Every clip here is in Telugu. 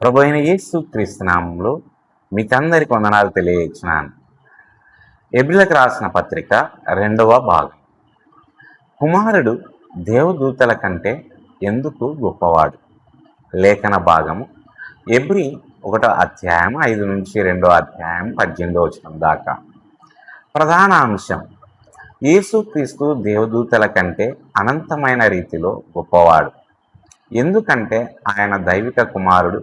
ప్రభు అయిన యేసు క్రీస్తు నామంలో మీకందరికి వందనాలు తెలియజేస్తున్నాను. ఎబ్రిలకు రాసిన పత్రిక 2వ భాగం. కుమారుడు దేవదూతల కంటే ఎందుకు గొప్పవాడు? లేఖన భాగము ఎబ్రి 1వ అధ్యాయం 5 నుంచి 2వ అధ్యాయం 18వ వచనం దాకా. ప్రధాన అంశం: యేసుక్రీస్తు దేవదూతల కంటే అనంతమైన రీతిలో గొప్పవాడు. ఎందుకంటే ఆయన దైవిక కుమారుడు,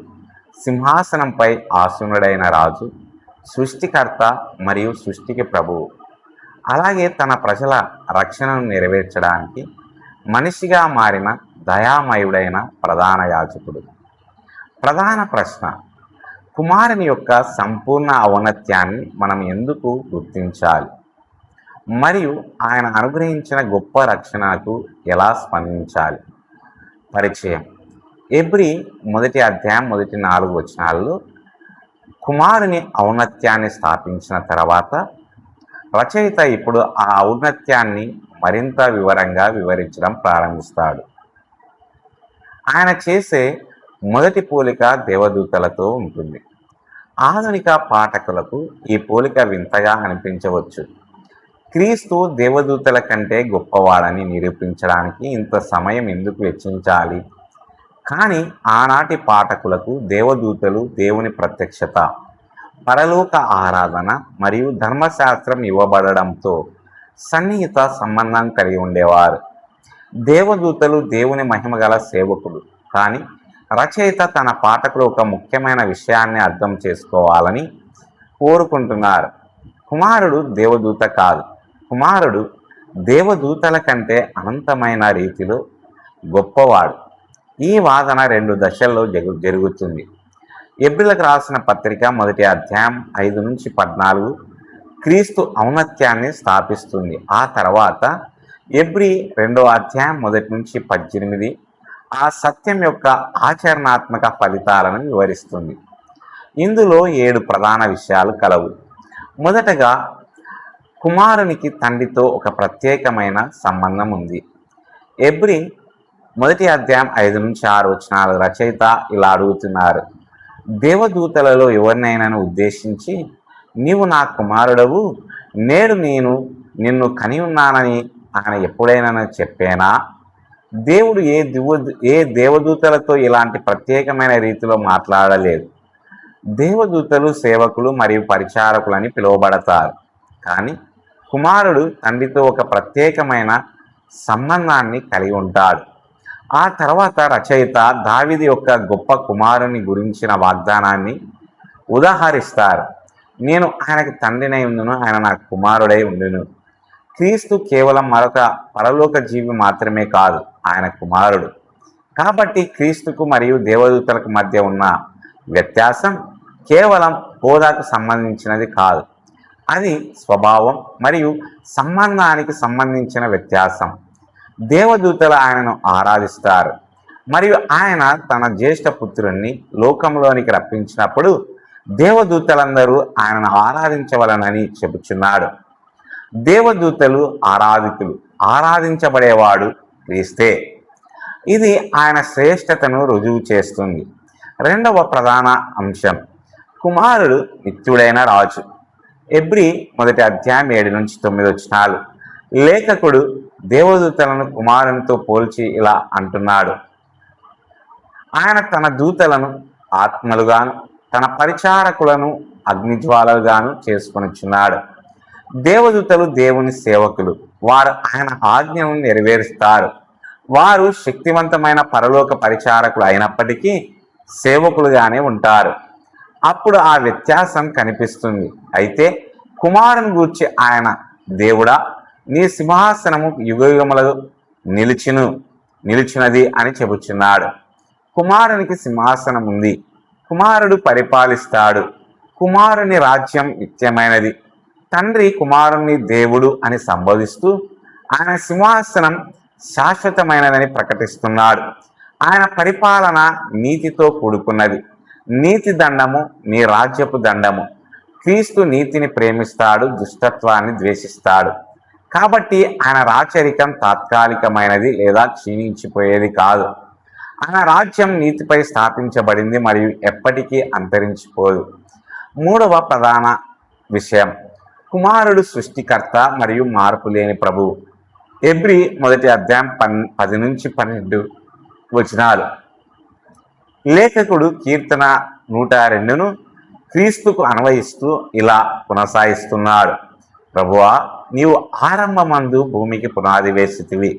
సింహాసనంపై ఆసీనుడైన రాజు, సృష్టికర్త మరియు సృష్టికి ప్రభువు. అలాగే తన ప్రజల రక్షణను నెరవేర్చడానికి మనిషిగా మారిన దయామయుడైన ప్రధాన యాజకుడు. ప్రధాన ప్రశ్న: కుమారుని యొక్క సంపూర్ణ ఔన్నత్యాన్ని మనం ఎందుకు గుర్తించాలి? మరియు ఆయన అనుగ్రహించిన గొప్ప రక్షణకు ఎలా స్పందించాలి? పరిచయం: ఎబ్రి 1వ అధ్యాయం 4 వచనాల్లో కుమారుని ఔన్నత్యాన్ని స్థాపించిన తర్వాత రచయిత ఇప్పుడు ఆ ఔన్నత్యాన్ని మరింత వివరంగా వివరించడం ప్రారంభిస్తాడు. ఆయన చేసే మొదటి పోలిక దేవదూతలతో ఉంటుంది. ఆధునిక పాఠకులకు ఈ పోలిక వింతగా అనిపించవచ్చు. క్రీస్తు దేవదూతల కంటే గొప్పవాడని నిరూపించడానికి ఇంత సమయం ఎందుకు వెచ్చించాలి? కానీ ఆనాటి పాఠకులకు దేవదూతలు దేవుని ప్రత్యక్షత, పరలోక ఆరాధన మరియు ధర్మశాస్త్రం ఇవ్వబడడంతో సన్నిహిత సంబంధం కలిగి ఉండేవారు. దేవదూతలు దేవుని మహిమగల సేవకులు. కానీ రచయిత తన పాఠకులు ఒక ముఖ్యమైన విషయాన్ని అర్థం చేసుకోవాలని కోరుకుంటున్నారు. కుమారుడు దేవదూత కాదు, కుమారుడు దేవదూతల కంటే అనంతమైన రీతిలో గొప్పవాడు. ఈ వాదన 2 దశల్లో జరుగుతుంది. ఎబ్రిలకు రాసిన పత్రిక 1వ అధ్యాయం 5 నుంచి 14 క్రీస్తు ఔన్నత్యాన్ని స్థాపిస్తుంది. ఆ తర్వాత ఎబ్రి 2వ అధ్యాయం 1 నుంచి 18 ఆ సత్యం యొక్క ఆచరణాత్మక ఫలితాలను వివరిస్తుంది. ఇందులో 7 ప్రధాన విషయాలు కలవు. మొదటగా, కుమారునికి తండ్రితో ఒక ప్రత్యేకమైన సంబంధం ఉంది. ఎబ్రి 1వ అధ్యాయం 5 నుంచి 6 వచనాలు రచయిత ఇలా అడుగుతున్నారు: దేవదూతలలో ఎవరినైనా ఉద్దేశించి, నీవు నా కుమారుడవు, నేడు నేను నిన్ను కని ఉన్నానని ఆయన ఎప్పుడైనా చెప్పేనా? దేవుడు ఏ దేవదూతలతో ఇలాంటి ప్రత్యేకమైన రీతిలో మాట్లాడలేదు. దేవదూతలు సేవకులు మరియు పరిచారకులని పిలువబడతారు. కానీ కుమారుడు తండ్రితో ఒక ప్రత్యేకమైన సంబంధాన్ని కలిగి ఉంటాడు. ఆ తర్వాత రచయిత దావీదు యొక్క గొప్ప కుమారుని గురించిన వాగ్దానాన్ని ఉదాహరిస్తారు. నేను ఆయనకి తండ్రినై ఉండును, ఆయన నా కుమారుడై ఉండును. క్రీస్తు కేవలం మరొక పరలోక జీవి మాత్రమే కాదు, ఆయన కుమారుడు. కాబట్టి క్రీస్తుకు మరియు దేవదూతలకు మధ్య ఉన్న వ్యత్యాసం కేవలం హోదాకు సంబంధించినది కాదు, అది స్వభావం మరియు సంబంధానికి సంబంధించిన వ్యత్యాసం. దేవదూతలు ఆయనను ఆరాధిస్తారు మరియు ఆయన తన జ్యేష్ఠ పుత్రుణ్ణి లోకంలోనికి రప్పించినప్పుడు దేవదూతలందరూ ఆయనను ఆరాధించవలనని చెబుచున్నాడు. దేవదూతలు ఆరాధికులు, ఆరాధించబడేవాడు క్రీస్తే. ఇది ఆయన శ్రేష్టతను రుజువు చేస్తుంది. 2వ ప్రధాన అంశం: కుమారుడు నిత్యుడైన రాజు. ఎబ్రి 1వ అధ్యాయం 7 నుంచి 9 వచనాలు లేఖకుడు దేవదూతలను కుమారునితో పోల్చి ఇలా అంటున్నాడు: ఆయన తన దూతలను ఆత్మలుగాను తన పరిచారకులను అగ్నిజ్వాలలుగాను చేసుకొనిచున్నాడు. దేవదూతలు దేవుని సేవకులు. వారు ఆయన ఆజ్ఞను నెరవేరుస్తారు. వారు శక్తివంతమైన పరలోక పరిచారకులు అయినప్పటికీ సేవకులుగానే ఉంటారు. అప్పుడు ఆ వ్యత్యాసం కనిపిస్తుంది. అయితే కుమారుని గూర్చి ఆయన, దేవుడా, నీ సింహాసనము యుగయుగములకు నిలిచినది అని చెబుచున్నాడు. కుమారునికి సింహాసనం ఉంది, కుమారుడు పరిపాలిస్తాడు. కుమారుని రాజ్యం నిత్యమైనది. తండ్రి కుమారుని దేవుడు అని సంబోధిస్తూ ఆయన సింహాసనం శాశ్వతమైనదని ప్రకటిస్తున్నాడు. ఆయన పరిపాలన నీతితో కూడుకున్నది. నీతి దండము నీ రాజ్యపు దండము. క్రీస్తు నీతిని ప్రేమిస్తాడు, దుష్టత్వాన్ని ద్వేషిస్తాడు. కాబట్టి ఆయన రాచరికం తాత్కాలికమైనది లేదా క్షీణించిపోయేది కాదు. ఆయన రాజ్యం నీతిపై స్థాపించబడింది మరియు ఎప్పటికీ అంతరించిపోదు. మూడవ ప్రధాన విషయం, కుమారుడు సృష్టికర్త మరియు మార్పు లేని ప్రభువు. హెబ్రీ 1 అధ్యాయం 10-12 వచనాలు. లేఖకుడు కీర్తన 102ను క్రీస్తుకు అన్వయిస్తూ ఇలా కొనసాగిస్తున్నాడు. ప్రభువా, నీవు ఆరంభమందు భూమికి పునాది వేసితివి.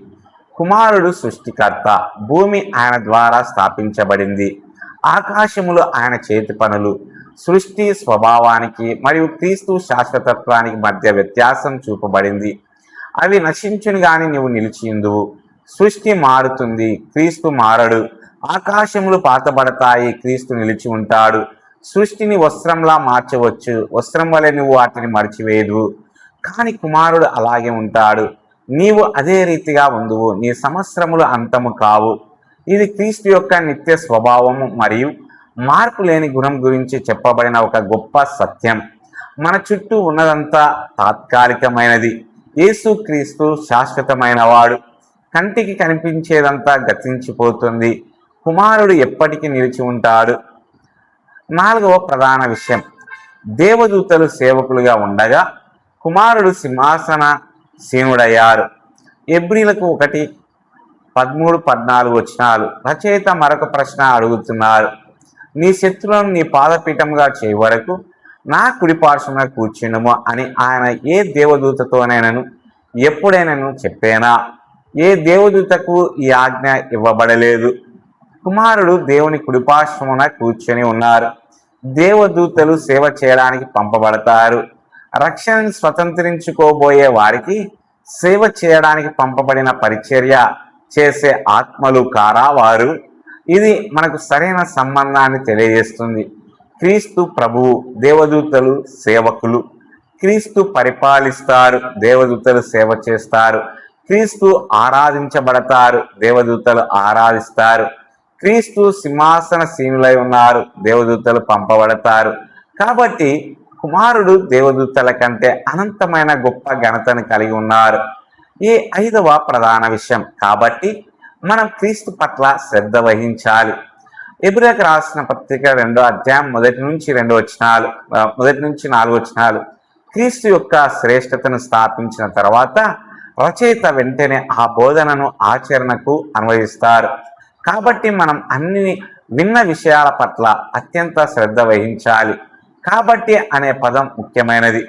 కుమారుడు సృష్టికర్త, భూమి ఆయన ద్వారా స్థాపించబడింది. ఆకాశములు ఆయన చేతి పనులు. సృష్టి స్వభావానికి మరియు క్రీస్తు శాశ్వతత్వానికి మధ్య వ్యత్యాసం చూపబడింది. అవి నశించును గాని నీవు నిలిచియుందువు. సృష్టి మారుతుంది, క్రీస్తు మారడు. ఆకాశములు పాతబడతాయి, క్రీస్తు నిలిచి ఉంటాడు. సృష్టిని వస్త్రంలా మార్చవచ్చు, వస్త్రం వలె నువ్వు వాటిని మరిచివేయదు. కానీ కుమారుడు అలాగే ఉంటాడు. నీవు అదే రీతిగా ఉందువు. నీ సంవత్సరములు అంతము కావు. ఇది క్రీస్తు యొక్క నిత్య స్వభావము మరియు మార్పు లేని గుణం గురించి చెప్పబడిన ఒక గొప్ప సత్యం. మన చుట్టూ ఉన్నదంతా తాత్కాలికమైనది. యేసు క్రీస్తు శాశ్వతమైన వాడు. కంటికి కనిపించేదంతా గతించిపోతుంది. కుమారుడు ఎప్పటికీ నిలిచి ఉంటాడు. నాలుగవ ప్రధాన విషయం, దేవదూతలు సేవకులుగా ఉండగా కుమారుడు సింహాసన సీనుడయ్యారు. హెబ్రీలకు 1:13-14 వచనాలు. రచయిత మరొక ప్రశ్న అడుగుతున్నారు. నీ శత్రువులను నీ పాదపీఠంగా చేయ వరకు నా కుడిపార్శ్వన కూర్చుండుము అని ఆయన ఏ దేవదూతతోనైనాను ఎప్పుడైనాను చెప్పేనా? ఏ దేవదూతకు ఈ ఆజ్ఞ ఇవ్వబడలేదు. కుమారుడు దేవుని కుడిపార్శ్వమున కూర్చొని ఉన్నారు. దేవదూతలు సేవ చేయడానికి పంపబడతారు. రక్షణను స్వతంత్రించుకోబోయే వారికి సేవ చేయడానికి పంపబడిన పరిచర్య చేసే ఆత్మలు కారా వారు? ఇది మనకు సరైన సంబంధాన్ని తెలియజేస్తుంది. క్రీస్తు ప్రభువు, దేవదూతలు సేవకులు. క్రీస్తు పరిపాలిస్తారు, దేవదూతలు సేవ చేస్తారు. క్రీస్తు ఆరాధించబడతారు, దేవదూతలు ఆరాధిస్తారు. క్రీస్తు సింహాసన సీనులై ఉన్నారు, దేవదూతలు పంపబడతారు. కాబట్టి కుమారుడు దేవదూతల కంటే అనంతమైన గొప్ప ఘనతను కలిగి ఉన్నారు. ఈ ఐదవ ప్రధాన విషయం. కాబట్టి మనం క్రీస్తు పట్ల శ్రద్ధ వహించాలి. హెబ్రీయులకు రాసిన పత్రిక 2వ అధ్యాయం 1-2 వచనాలు, 1-4 వచనాలు. క్రీస్తు యొక్క శ్రేష్టతను స్థాపించిన తర్వాత రచయిత వెంటనే ఆ బోధనను ఆచరణకు అన్వయిస్తారు. కాబట్టి మనం అన్ని విన్న విషయాల పట్ల అత్యంత శ్రద్ధ వహించాలి. కాబట్టి అనే పదం ముఖ్యమైనది.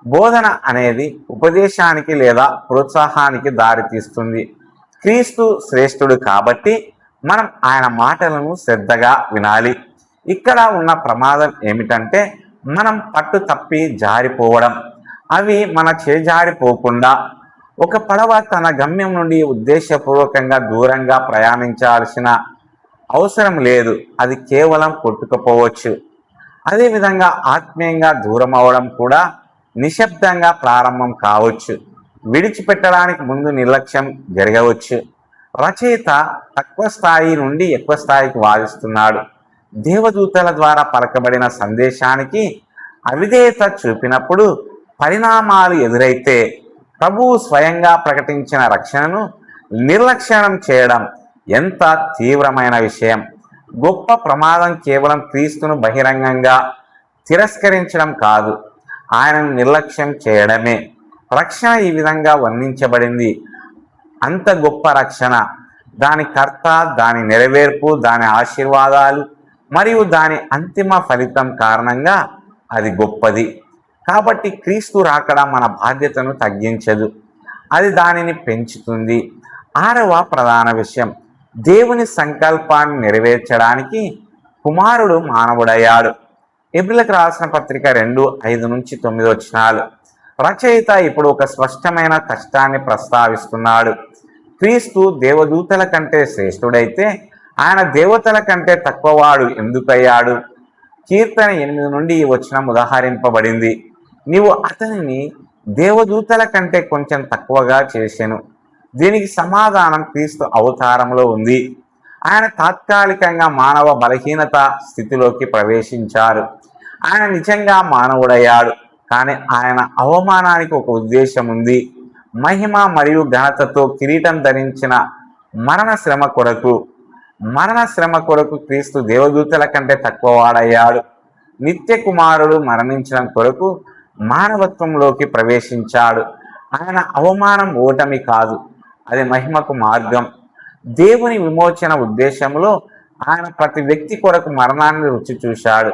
బోధన అనేది ఉపదేశానికి లేదా ప్రోత్సాహానికి దారితీస్తుంది. క్రీస్తు శ్రేష్ఠుడు కాబట్టి మనం ఆయన మాటలను శ్రద్ధగా వినాలి. ఇక్కడ ఉన్న ప్రమాదం ఏమిటంటే మనం పట్టు తప్పి జారిపోవడం. అవి మన చేజారిపోకుండా ఒక పడవ తన గమ్యం నుండి ఉద్దేశపూర్వకంగా దూరంగా ప్రయాణించాల్సిన అవసరం లేదు. అది కేవలం కొట్టుకుపోవచ్చు. అదేవిధంగా ఆత్మీయంగా దూరం అవడం కూడా నిశ్శబ్దంగా ప్రారంభం కావచ్చు. విడిచిపెట్టడానికి ముందు నిర్లక్ష్యం జరగవచ్చు. రచయిత తక్కువ స్థాయి నుండి ఎక్కువ స్థాయికి వాదిస్తున్నాడు. దేవదూతల ద్వారా పలకబడిన సందేశానికి అవిధేయత చూపినప్పుడు పరిణామాలు ఎదురైతే ప్రభువు స్వయంగా ప్రకటించిన రక్షణను నిర్లక్ష్యం చేయడం ఎంత తీవ్రమైన విషయం. గొప్ప ప్రమాదం కేవలం క్రీస్తును బహిరంగంగా తిరస్కరించడం కాదు, ఆయనను నిర్లక్ష్యం చేయడమే. రక్షణ ఈ విధంగా వర్ణించబడింది. అంత గొప్ప రక్షణ, దాని కర్త, దాని నెరవేర్పు, దాని ఆశీర్వాదాలు మరియు దాని అంతిమ ఫలితం కారణంగా అది గొప్పది. కాబట్టి క్రీస్తు రాకడ మన బాధ్యతను తగ్గించదు, అది దానిని పెంచుతుంది. ఆరవ ప్రధాన విషయం, దేవుని సంకల్పాన్ని నెరవేర్చడానికి కుమారుడు మానవుడయ్యాడు. హెబ్రీయులకు రాసిన పత్రిక 2:5-9 వచనాలు. రచయిత ఇప్పుడు ఒక స్పష్టమైన కష్టాన్ని ప్రస్తావిస్తున్నాడు. క్రీస్తు దేవదూతల కంటే శ్రేష్ఠుడైతే ఆయన దేవతల కంటే తక్కువవాడు ఎందుకయ్యాడు? కీర్తన 8 నుండి ఈ వచనం ఉదాహరింపబడింది. నీవు అతనిని దేవదూతల కంటే కొంచెం తక్కువగా చేసెను. దీనికి సమాధానం క్రీస్తు అవతారంలో ఉంది. ఆయన తాత్కాలికంగా మానవ బలహీనత స్థితిలోకి ప్రవేశించారు. ఆయన నిజంగా మానవుడయ్యాడు, కానీ ఆయన అవమానానికి ఒక ఉద్దేశం ఉంది. మహిమ మరియు ఘనతతో కిరీటం ధరించిన మరణ శ్రమ కొరకు. మరణ శ్రమ కొరకు క్రీస్తు దేవదూతల కంటే తక్కువ వాడయ్యాడు. నిత్య కుమారుడు మరణించడం కొరకు మానవత్వంలోకి ప్రవేశించాడు. ఆయన అవమానం ఓటమి కాదు, అది మహిమకు మార్గం. దేవుని విమోచన ఉద్దేశంలో ఆయన ప్రతి వ్యక్తి కొరకు మరణాన్ని రుచి చూశాడు.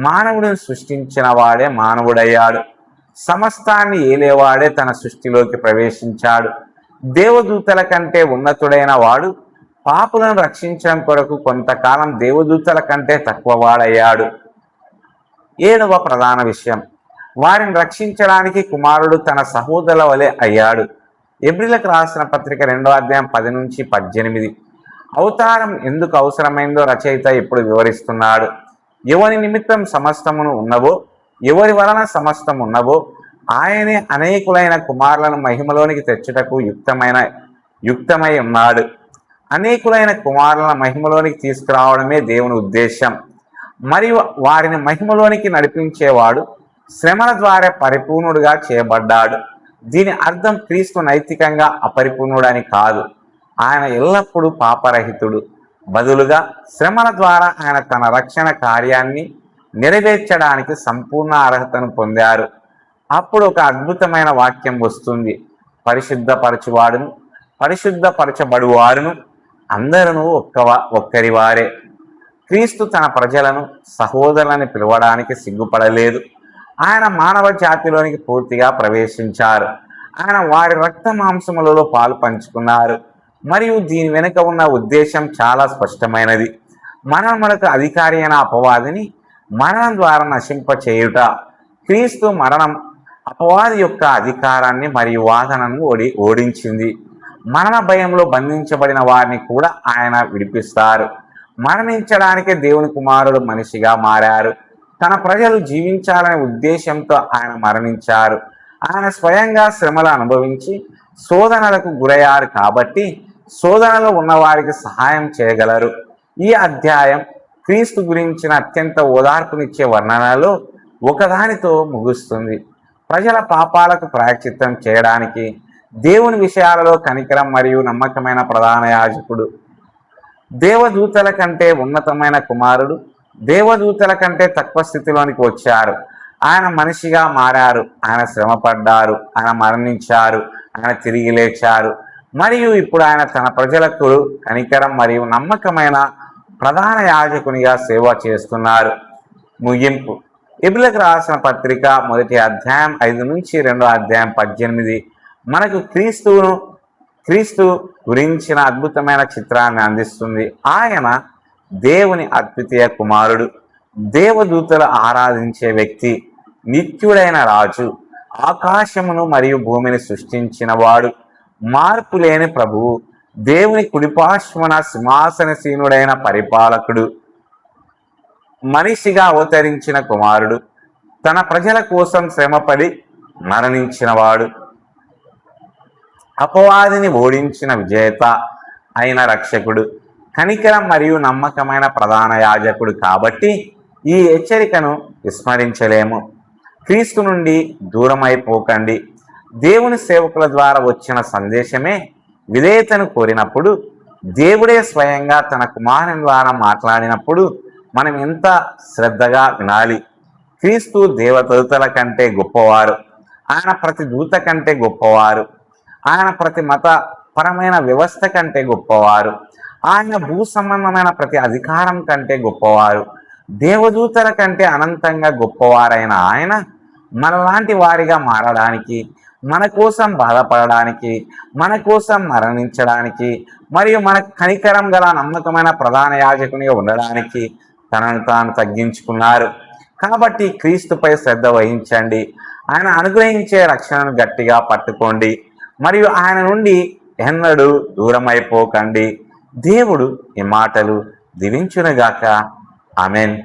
మానవుడిని సృష్టించిన వాడే మానవుడయ్యాడు. సమస్తాన్ని ఏలేవాడే తన సృష్టిలోకి ప్రవేశించాడు. దేవదూతల కంటే ఉన్నతుడైన వాడు పాపులను రక్షించడం కొరకు కొంతకాలం దేవదూతల కంటే తక్కువ వాడయ్యాడు. 7వ ప్రధాన విషయం, వారిని రక్షించడానికి కుమారుడు తన సహోదరుల వలె అయ్యాడు. ఎబ్రిలకు రాసిన పత్రిక 2వ అధ్యాయం 10 నుంచి 18. అవతారం ఎందుకు అవసరమైందో రచయిత ఇప్పుడు వివరిస్తున్నాడు. ఎవరి నిమిత్తం సమస్తమును ఉన్నవో, ఎవరి వలన సమస్తం ఉన్నవో ఆయనే అనేకులైన కుమారులను మహిమలోనికి తెచ్చుటకు యుక్తమై ఉన్నాడు. అనేకులైన కుమారులను మహిమలోనికి తీసుకురావడమే దేవుని ఉద్దేశం. మరియు వారిని మహిమలోనికి నడిపించేవాడు శ్రమల ద్వారా పరిపూర్ణుడుగా చేయబడ్డాడు. దీని అర్థం క్రీస్తు నైతికంగా అపరిపూర్ణుడని కాదు. ఆయన ఎల్లప్పుడూ పాపరహితుడు. బదులుగా శ్రమల ద్వారా ఆయన తన రక్షణ కార్యాన్ని నెరవేర్చడానికి సంపూర్ణ అర్హతను పొందారు. అప్పుడు ఒక అద్భుతమైన వాక్యం వస్తుంది, పరిశుద్ధపరచువాడును పరిశుద్ధపరచబడువారును అందరూ ఒక్కరి వారే. క్రీస్తు తన ప్రజలను సహోదరులని పిలవడానికి సిగ్గుపడలేదు. ఆయన మానవ జాతిలోనికి పూర్తిగా ప్రవేశించారు. ఆయన వారి రక్త మాంసములలో పాలు పంచుకున్నారు. మరియు దీని వెనుక ఉన్న ఉద్దేశం చాలా స్పష్టమైనది. మనకు అధికారి అయిన అపవాదిని మరణం ద్వారా నశింపచేయుట. క్రీస్తు మరణం అపవాది యొక్క అధికారాన్ని మరియు వాదనను ఓడించింది. మరణ భయంలో బంధించబడిన వారిని కూడా ఆయన విడిపిస్తారు. మరణించడానికే దేవుని కుమారుడు మనిషిగా మారారు. తన ప్రజలు జీవించాలనే ఉద్దేశంతో ఆయన మరణించారు. ఆయన స్వయంగా శ్రమలు అనుభవించి శోధనలకు గురయ్యారు కాబట్టి శోధనలో ఉన్నవారికి సహాయం చేయగలరు. ఈ అధ్యాయం క్రీస్తు గురించిన అత్యంత ఓదార్పునిచ్చే వర్ణనలో ఒకదానితో ముగుస్తుంది. ప్రజల పాపాలకు ప్రాయశ్చిత్తం చేయడానికి దేవుని విషయాలలో కనికరం మరియు నమ్మకమైన ప్రధాన యాజకుడు. దేవదూతల కంటే ఉన్నతమైన కుమారుడు దేవదూతల కంటే తక్కువ స్థితిలోనికి వచ్చారు. ఆయన మనిషిగా మారారు. ఆయన శ్రమపడ్డారు. ఆయన మరణించారు. ఆయన తిరిగి లేచారు. మరియు ఇప్పుడు ఆయన తన ప్రజలకు కనికరం మరియు నమ్మకమైన ప్రధాన యాజకునిగా సేవ చేస్తున్నారు. ముగింపు. ఎబ్రిలకు రాసిన పత్రిక 1వ అధ్యాయం 5 నుంచి 2వ అధ్యాయం 18 మనకు క్రీస్తు గురించిన అద్భుతమైన చిత్రాన్ని అందిస్తుంది. ఆయన దేవుని అద్వితీయ కుమారుడు, దేవదూతలు ఆరాధించే వ్యక్తి, నిత్యుడైన రాజు, ఆకాశమును మరియు భూమిని సృష్టించిన వాడు, మార్పు లేని ప్రభువు, దేవుని కుడిపార్శ్వన సింహాసనసీనుడైన పరిపాలకుడు, మనిషిగా అవతరించిన కుమారుడు, తన ప్రజల కోసం శ్రమపడి మరణించినవాడు, అపవాదిని ఓడించిన విజేత అయిన రక్షకుడు, కనికరం మరియు నమ్మకమైన ప్రధాన యాజకుడు. కాబట్టి ఈ హెచ్చరికను విస్మరించలేము. క్రీస్తు నుండి దూరమైపోకండి. దేవుని సేవకుల ద్వారా వచ్చిన సందేశమే విధేయతను కోరినప్పుడు, దేవుడే స్వయంగా తన కుమారుని ద్వారా మాట్లాడినప్పుడు మనం ఎంత శ్రద్ధగా వినాలి. క్రీస్తు దేవదూతల కంటే గొప్పవారు. ఆయన ప్రతి దూత కంటే గొప్పవారు. ఆయన ప్రతి మతపరమైన వ్యవస్థ కంటే గొప్పవారు. ఆయన భూ సంబంధమైన ప్రతి అధికారం కంటే గొప్పవారు. దేవదూతల కంటే అనంతంగా గొప్పవారైన ఆయన మనలాంటి వారిగా మారడానికి, మన కోసం బాధపడడానికి, మన కోసం మరణించడానికి మరియు మన కనికరం గల నమ్మకమైన ప్రధాన యాజకునిగా ఉండడానికి తనను తాను తగ్గించుకున్నారు. కాబట్టి క్రీస్తుపై శ్రద్ధ వహించండి. ఆయన అనుగ్రహించే రక్షణను గట్టిగా పట్టుకోండి మరియు ఆయన నుండి ఎన్నడూ దూరమైపోకండి. దేవుడు ఈ మాటలు దీవించునుగాక. ఆమెన్.